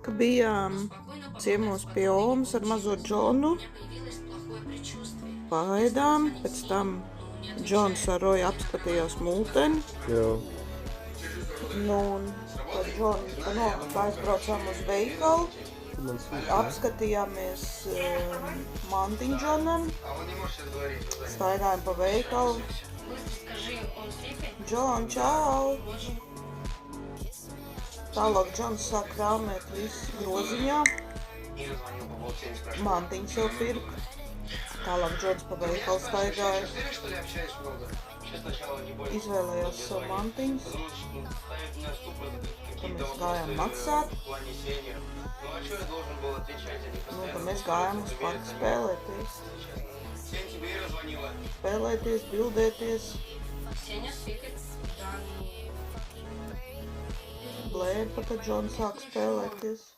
ka bijām ciemos pie Omas ar mazo Džonu. Paēdām, pēc tam Džons ar Roju apskatījās multeni. Jā. Nu, un tad Džons aizbraucām uz veikalu. Apskatījāmies mantiņu Džonam. Staigājām pa veikalu. Džon, čau! Tālāk Džons sāk krāmēt visu groziņā. Mantiņas jau pirka. Tālāk Džons pa veikalu staigāja. Izvēlējās savu mantiņas. Tad mēs gājām maksāt. Nu, tad mēs gājām uz parku spēlēties. Spēlēties, bildēties. Blērpa, kad Džons sāk spēlēties.